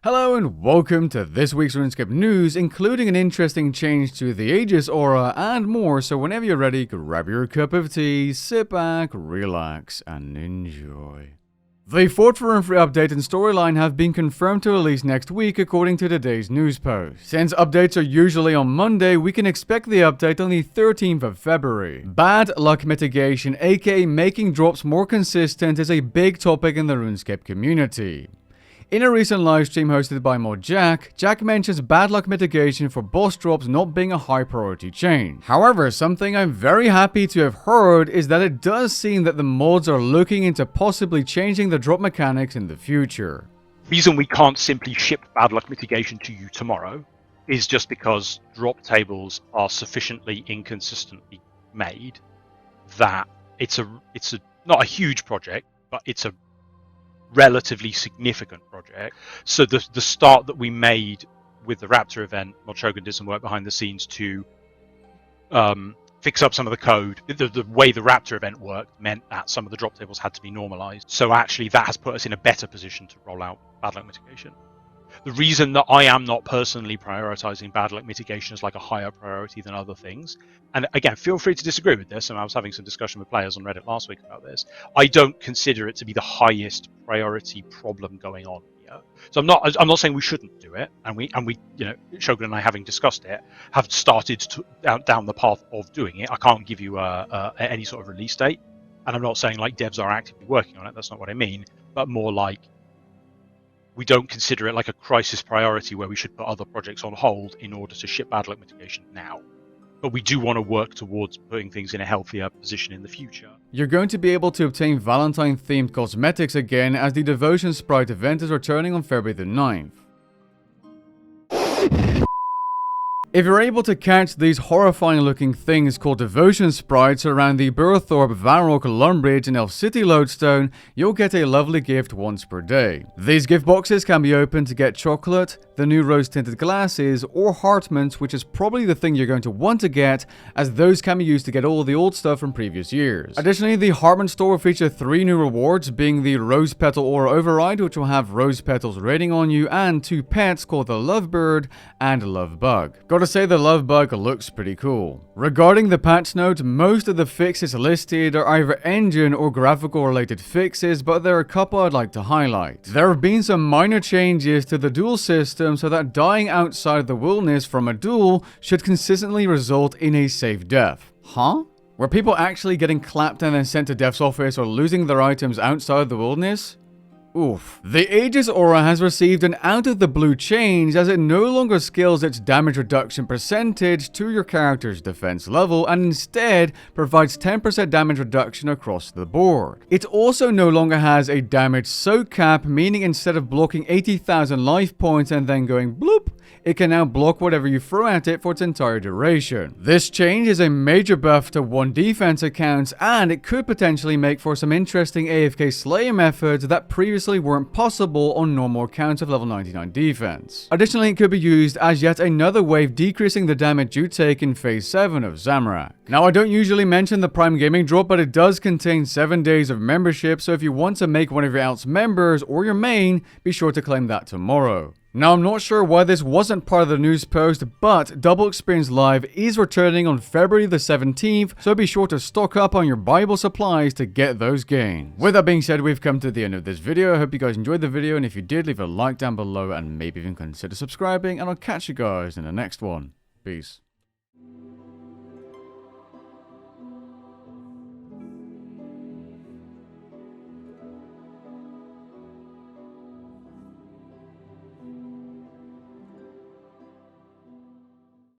Hello and welcome to this week's Runescape news, including an interesting change to the Aegis aura and more, so whenever you're ready, grab your cup of tea, sit back, relax, and enjoy. The fourth Forinthry update and storyline have been confirmed to release next week according to today's news post. Since updates are usually on Monday, we can expect the update on the 13th of February. Bad luck mitigation, aka making drops more consistent, is a big topic in the Runescape community. In a recent livestream hosted by mod Jack mentions bad luck mitigation for boss drops not being a high priority change. However, something I'm very happy to have heard is that it does seem that the mods are looking into possibly changing the drop mechanics in the future. The reason we can't simply ship bad luck mitigation to you tomorrow is just because drop tables are sufficiently inconsistently made that it's not a huge project, but it's a relatively significant project. So the start that we made with the Raptor event, Mod Shogun did some work behind the scenes to fix up some of the code. The way the Raptor event worked meant that some of the drop tables had to be normalized. So actually that has put us in a better position to roll out bad luck mitigation. The reason that I am not personally prioritizing bad luck mitigation as like a higher priority than other things, and again, feel free to disagree with this, and I was having some discussion with players on Reddit last week about this, I don't consider it to be the highest priority problem going on here. So I'm not saying we shouldn't do it, and we you know, Shogun and I, having discussed it, have started to down the path of doing it. I can't give you any sort of release date, and I'm not saying like devs are actively working on it, that's not what I mean, but more like we don't consider it like a crisis priority where we should put other projects on hold in order to ship bad luck mitigation now. But we do want to work towards putting things in a healthier position in the future. You're going to be able to obtain Valentine themed cosmetics again as the Devotion Sprite event is returning on February the 9th. If you're able to catch these horrifying looking things called devotion sprites around the Burthorpe, Varrock, Lumbridge and Elf City lodestone, you'll get a lovely gift once per day. These gift boxes can be opened to get chocolate, the new rose tinted glasses, or heartments, which is probably the thing you're going to want to get, as those can be used to get all the old stuff from previous years. Additionally, the Heartment store will feature 3 new rewards, being the Rose Petal Aura Override, which will have rose petals raining on you, and 2 pets called the Lovebird and Lovebug. Gotta say, the Lovebug looks pretty cool. Regarding the patch note, most of the fixes listed are either engine or graphical related fixes, but there are a couple I'd like to highlight. There have been some minor changes to the duel system so that dying outside the wilderness from a duel should consistently result in a safe death. Huh? Were people actually getting clapped and then sent to death's office or losing their items outside the wilderness? Oof. The Aegis aura has received an out-of-the-blue change as it no longer scales its damage reduction percentage to your character's defense level and instead provides 10% damage reduction across the board. It also no longer has a damage soak cap, meaning instead of blocking 80,000 life points and then going bloop, it can now block whatever you throw at it for its entire duration. This change is a major buff to 1 defense accounts, and it could potentially make for some interesting AFK Slayer methods that previously weren't possible on normal accounts of level 99 defense. Additionally, it could be used as yet another wave decreasing the damage you take in Phase 7 of Zamorak. Now, I don't usually mention the Prime Gaming drop, but it does contain 7 days of membership, so if you want to make one of your Alts members or your main, be sure to claim that tomorrow. Now, I'm not sure why this wasn't part of the news post, but Double Experience Live is returning on February the 17th, so be sure to stock up on your Bible supplies to get those gains. With that being said, we've come to the end of this video. I hope you guys enjoyed the video, and if you did, leave a like down below and maybe even consider subscribing, and I'll catch you guys in the next one. Peace.